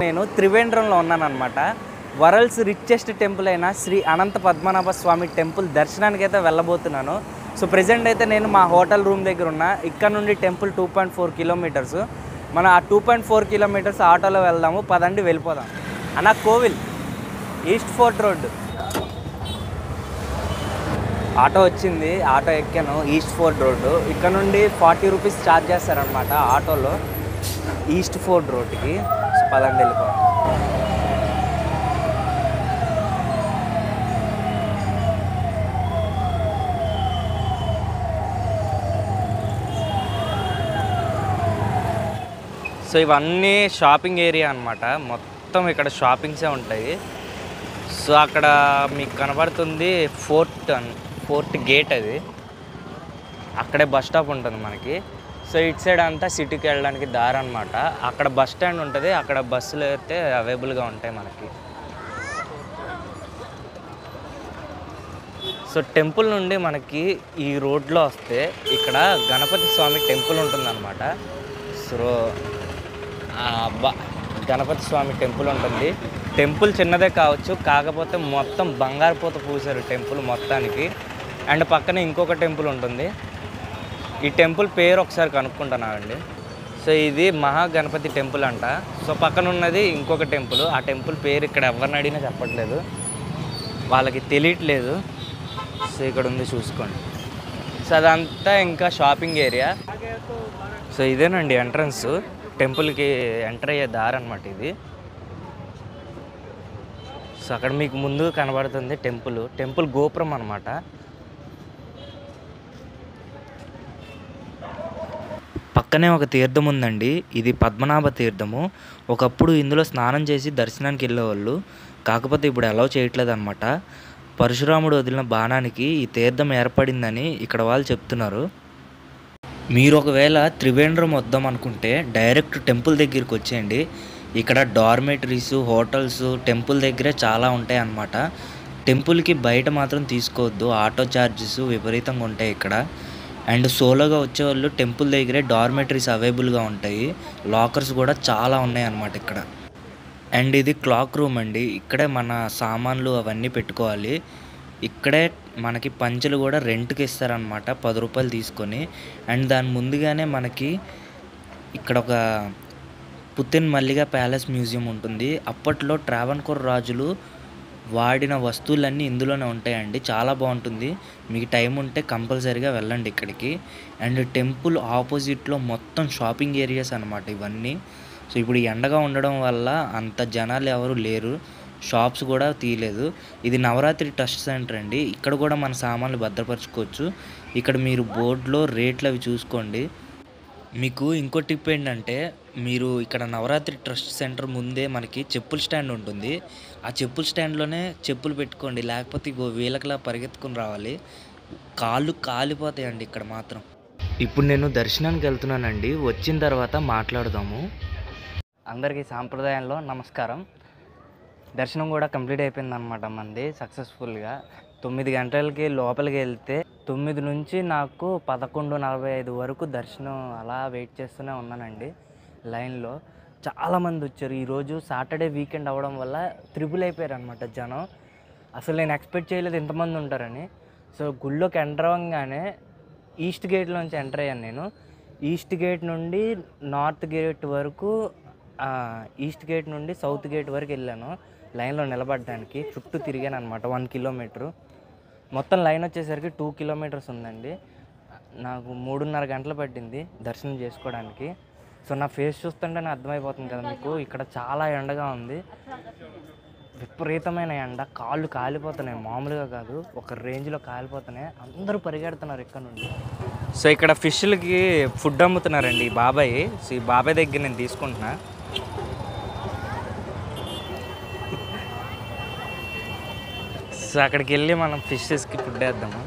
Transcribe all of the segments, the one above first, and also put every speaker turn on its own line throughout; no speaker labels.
నేను త్రివేంద్రంలో ఉన్నానన్నమాట. World's richest temple అయిన శ్రీ అనంత పద్మనాభ స్వామి temple దర్శనానికి అయితే వెళ్ళబోతున్నాను. సో ప్రెజెంట్ అయితే నేను మా హోటల్ రూమ్ దగ్గర ఉన్నా. ఇక్కడ నుండి టెంపుల్ 2.4 కిలోమీటర్స్. మనం ఆ 2.4 కిలోమీటర్స్ ఆటోలో వెళ్దాము. పదండి వెళ్ళిపోదాం. అన్న కోవిల్ ఈస్ట్ ఫోర్ట్ రోడ్డు ఆటో వచ్చింది. ఆటో ఎక్కాను. ఈస్ట్ ఫోర్ట్ రోడ్డు ఇక్కడ నుండి 40 రూపీస్ ఛార్జ్ చేస్తారనమాట ఆటోలో ఈస్ట్ ఫోర్ట్ రోడ్డుకి. పదండి వెళ్ళిపోదాం. సో ఇవన్నీ షాపింగ్ ఏరియా అనమాట. మొత్తం ఇక్కడ షాపింగ్సే ఉంటాయి. సో అక్కడ మీకు కనబడుతుంది ఫోర్ట్ గేట్. అది అక్కడే బస్ స్టాప్ ఉంటుంది మనకి. సో ఇటు సైడ్ అంతా సిటీకి వెళ్ళడానికి దారి అనమాట. అక్కడ బస్ స్టాండ్ ఉంటుంది. అక్కడ బస్సులు అయితే అవైలబుల్గా ఉంటాయి మనకి. సో టెంపుల్ నుండి మనకి ఈ రోడ్లో వస్తే ఇక్కడ గణపతి స్వామి టెంపుల్ ఉంటుందన్నమాట. సో గణపతి స్వామి టెంపుల్ ఉంటుంది. టెంపుల్ చిన్నదే కావచ్చు, కాకపోతే మొత్తం బంగారు పూత పూసారు టెంపుల్ మొత్తానికి. అండ్ పక్కనే ఇంకొక టెంపుల్ ఉంటుంది. ఈ టెంపుల్ పేరు ఒకసారి కనుక్కుంటున్నానండి. సో ఇది మహాగణపతి టెంపుల్ అంట. సో పక్కన ఉన్నది ఇంకొక టెంపుల్. ఆ టెంపుల్ పేరు ఇక్కడ ఎవరిని అడిగినా చెప్పట్లేదు, వాళ్ళకి తెలియట్లేదు. సో ఇక్కడ ఉంది చూసుకోండి. సో అదంతా ఇంకా షాపింగ్ ఏరియా. సో ఇదేనండి ఎంట్రన్స్, టెంపుల్కి ఎంటర్ అయ్యే దారి అనమాట ఇది. సో అక్కడ మీకు ముందు కనబడుతుంది టెంపుల్ గోపురం అనమాట. పక్కనే ఒక తీర్థం ఉందండి. ఇది పద్మనాభ తీర్థము. ఒకప్పుడు ఇందులో స్నానం చేసి దర్శనానికి వెళ్ళేవాళ్ళు, కాకపోతే ఇప్పుడు అలౌ చేయట్లేదు అనమాట. పరశురాముడు వదిలిన బాణానికి ఈ తీర్థం ఏర్పడిందని ఇక్కడ వాళ్ళు చెప్తున్నారు. మీరు ఒకవేళ త్రివేంద్రం వద్దాం అనుకుంటే డైరెక్ట్ టెంపుల్ దగ్గరికి వచ్చేయండి. ఇక్కడ డార్మెటరీస్, హోటల్స్ టెంపుల్ దగ్గరే చాలా ఉంటాయి అన్నమాట. టెంపుల్కి బయట మాత్రం తీసుకోవద్దు, ఆటో ఛార్జెస్ విపరీతంగా ఉంటాయి ఇక్కడ. అండ్ సోలోగా వచ్చేవాళ్ళు టెంపుల్ దగ్గరే డార్మెటరీస్ అవైలబుల్గా ఉంటాయి. లాకర్స్ కూడా చాలా ఉన్నాయి అన్నమాట ఇక్కడ. అండ్ ఇది క్లాక్ రూమ్ అండి. ఇక్కడే మన సామాన్లు అవన్నీ పెట్టుకోవాలి. ఇక్కడే మనకి పంచెలు కూడా రెంట్కి ఇస్తారనమాట 10 రూపాయలు తీసుకొని. అండ్ దాని ముందుగానే మనకి ఇక్కడ ఒక పుత్తెన్ మల్లిగా ప్యాలెస్ మ్యూజియం ఉంటుంది. అప్పట్లో ట్రావెన్కోర్ రాజులు వాడిన వస్తువులన్నీ ఇందులోనే ఉంటాయండి. చాలా బాగుంటుంది. మీకు టైం ఉంటే కంపల్సరీగా వెళ్ళండి ఇక్కడికి. అండ్ టెంపుల్ ఆపోజిట్లో మొత్తం షాపింగ్ ఏరియాస్ అనమాట ఇవన్నీ. సో ఇప్పుడు ఎండగా ఉండడం వల్ల అంత జనాలు ఎవరు లేరు, షాప్స్ కూడా తీయలేదు. ఇది నవరాత్రి ట్రస్ట్ సెంటర్ అండి. ఇక్కడ కూడా మన సామాన్లు భద్రపరచుకోవచ్చు. ఇక్కడ మీరు బోర్డులో రేట్లు అవి చూసుకోండి. మీకు ఇంకో టిప్ ఏంటంటే, మీరు ఇక్కడ నవరాత్రి ట్రస్ట్ సెంటర్ ముందే మనకి చెప్పుల స్టాండ్ ఉంటుంది. ఆ చెప్పుల స్టాండ్లోనే చెప్పులు పెట్టుకోండి, లేకపోతే వీళ్ళకిలా పరిగెత్తుకుని రావాలి. కాళ్ళు కాలిపోతాయండి ఇక్కడ మాత్రం. ఇప్పుడు నేను దర్శనానికి వెళ్తున్నానండి. వచ్చిన తర్వాత మాట్లాడదాము. అందరికీ సాంప్రదాయంలో నమస్కారం. దర్శనం కూడా కంప్లీట్ అయిపోయింది అనమాట మంది సక్సెస్ఫుల్గా. 9 గంటలకి లోపలికి వెళ్తే 9 నుంచి నాకు 11:45 వరకు దర్శనం అలా వెయిట్ చేస్తూనే ఉన్నానండి లైన్లో. చాలామంది వచ్చారు. ఈరోజు సాటర్డే వీకెండ్ అవ్వడం వల్ల త్రిబుల్ అయిపోయారు అనమాట జనం. అసలు నేను ఎక్స్పెక్ట్ చేయలేదు ఇంతమంది ఉంటారని. సో గుళ్ళోకి ఎంటర్ అవ్వగానే ఈస్ట్ గేట్లోంచి ఎంటర్ అయ్యాను నేను. ఈస్ట్ గేట్ నుండి నార్త్ గేట్ వరకు, ఈస్ట్ గేట్ నుండి సౌత్ గేట్ వరకు వెళ్ళాను లైన్లో నిలబడడానికి. చుట్టూ తిరిగాను అనమాట 1 కిలోమీటరు. మొత్తం లైన్ వచ్చేసరికి 2 కిలోమీటర్స్ ఉందండి. నాకు 3:30 గంటలు పట్టింది దర్శనం చేసుకోవడానికి. సో నా ఫేస్ చూస్తుంటేనే అర్థమైపోతుంది కదా మీకు, ఇక్కడ చాలా ఎండగా ఉంది. విపరీతమైన ఎండ, కాళ్ళు కాలిపోతున్నాయి. మామూలుగా కాదు, ఒక రేంజ్లో కాలిపోతున్నాయి. అందరూ పరిగెడుతున్నారు ఇక్కడ నుండి. సో ఇక్కడ ఫిష్లకి ఫుడ్ అమ్ముతున్నారండి ఈ బాబాయ్. సో ఈ బాబాయ్ దగ్గర నేను తీసుకుంటున్నా. సో అక్కడికి వెళ్ళి మనం ఫిషెస్కి ఫుడ్ వేద్దాము.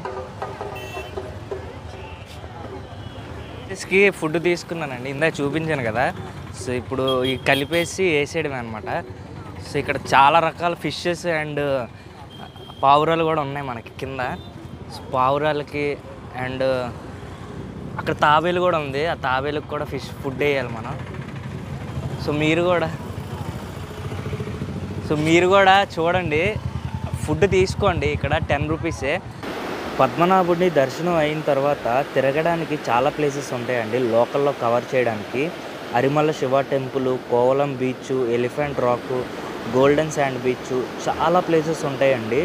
ఫిషెస్కి ఫుడ్ తీసుకున్నానండి, ఇందాక చూపించాను కదా. సో ఇప్పుడు ఈ కలిపేసి వేసేయడమే అనమాట. సో ఇక్కడ చాలా రకాల ఫిషెస్ అండ్ పావురాలు కూడా ఉన్నాయి మనకి కింద. సో పావురాలకి అండ్ అక్కడ తాబేలు కూడా ఉంది. ఆ తాబేలకు కూడా ఫుడ్ వేయాలి మనం. సో మీరు కూడా సో మీరు కూడా చూడండి, ఫుడ్ తీసుకోండి, ఇక్కడ 10 రూపీసే. పద్మనాభుడిని దర్శనం అయిన తర్వాత తిరగడానికి చాలా ప్లేసెస్ ఉంటాయండి లోకల్లో కవర్ చేయడానికి. అరిమల్ల Shiva temple, Kovalam beach, elephant rock, golden sand beach, చాలా ప్లేసెస్ ఉంటాయండి.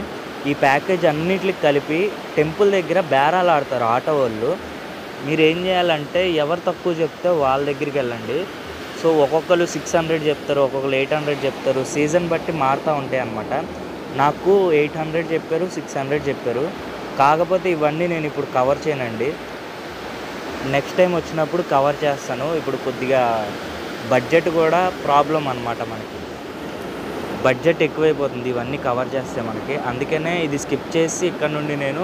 ఈ ప్యాకేజ్ అన్నిటికి కలిపి టెంపుల్ దగ్గర బేరాలు ఆడతారు ఆటో వాళ్ళు. మీరు ఏం చేయాలంటే ఎవరు తక్కువ చెప్తే వాళ్ళ దగ్గరికి వెళ్ళండి. సో ఒక్కొక్కరు 600 చెప్తారు, ఒక్కొక్కరు 800 చెప్తారు. సీజన్ బట్టి మారుతూ ఉంటాయి అన్నమాట. నాకు 800 చెప్పారు, 600 చెప్పారు. కాకపోతే ఇవన్నీ నేను ఇప్పుడు కవర్ చేయనండి, నెక్స్ట్ టైం వచ్చినప్పుడు కవర్ చేస్తాను. ఇప్పుడు కొద్దిగా బడ్జెట్ కూడా ప్రాబ్లం అన్నమాట, మనకి బడ్జెట్ ఎక్కువైపోతుంది ఇవన్నీ కవర్ చేస్తే మనకి. అందుకనే ఇది స్కిప్ చేసి ఇక్కడ నుండి నేను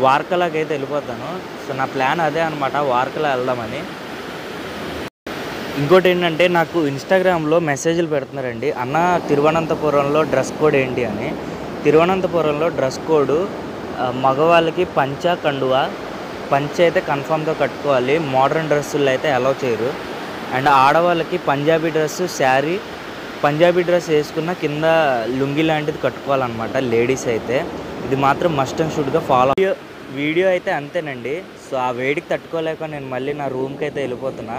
వార్కలాకి అయితే వెళ్ళిపోతాను. సో నా ప్లాన్ అదే అనమాట, వార్కలా వెళ్దామని. ఇంకోటి ఏంటంటే నాకు ఇన్స్టాగ్రామ్లో మెసేజ్లు పెడుతున్నారండి, అన్న తిరువనంతపురంలో డ్రెస్ కోడ్ ఏంటి అని. తిరువనంతపురంలో డ్రెస్ కోడ్ మగవాళ్ళకి పంచ కండువా, పంచ అయితే కన్ఫామ్గా కట్టుకోవాలి, మోడర్న్ డ్రెస్సులు అయితే అలౌ చేయరు. అండ్ ఆడవాళ్ళకి పంజాబీ డ్రెస్సు, శారీ, పంజాబీ డ్రెస్ వేసుకున్న కింద లుంగి లాంటిది కట్టుకోవాలన్నమాట లేడీస్ అయితే. ఇది మాత్రం మస్ట్ అండ్ షుడ్గా ఫాలో. వీడియో అయితే అంతేనండి. సో ఆ వేడికి తట్టుకోలేక నేను మళ్ళీ నా రూమ్కి అయితే వెళ్ళిపోతున్నా.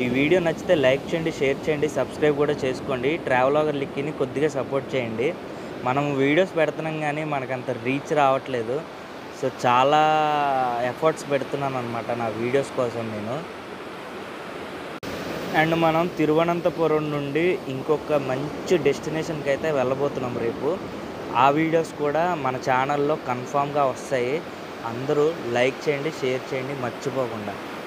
ఈ వీడియో నచ్చితే లైక్ చేయండి, షేర్ చేయండి, సబ్స్క్రైబ్ కూడా చేసుకోండి. ట్రావెలాగర్ లిక్కిని కొద్దిగా సపోర్ట్ చేయండి. మనం వీడియోస్ పెడుతున్నాం కానీ మనకంత రీచ్ రావట్లేదు. సో చాలా ఎఫర్ట్స్ పెడుతున్నాను అనమాట నా వీడియోస్ కోసం నేను. అండ్ మనం తిరువనంతపురం నుండి ఇంకొక మంచి డెస్టినేషన్కి అయితే వెళ్ళబోతున్నాం రేపు. ఆ వీడియోస్ కూడా మన ఛానల్లో కన్ఫామ్గా వస్తాయి. అందరూ లైక్ చేయండి, షేర్ చేయండి మర్చిపోకుండా.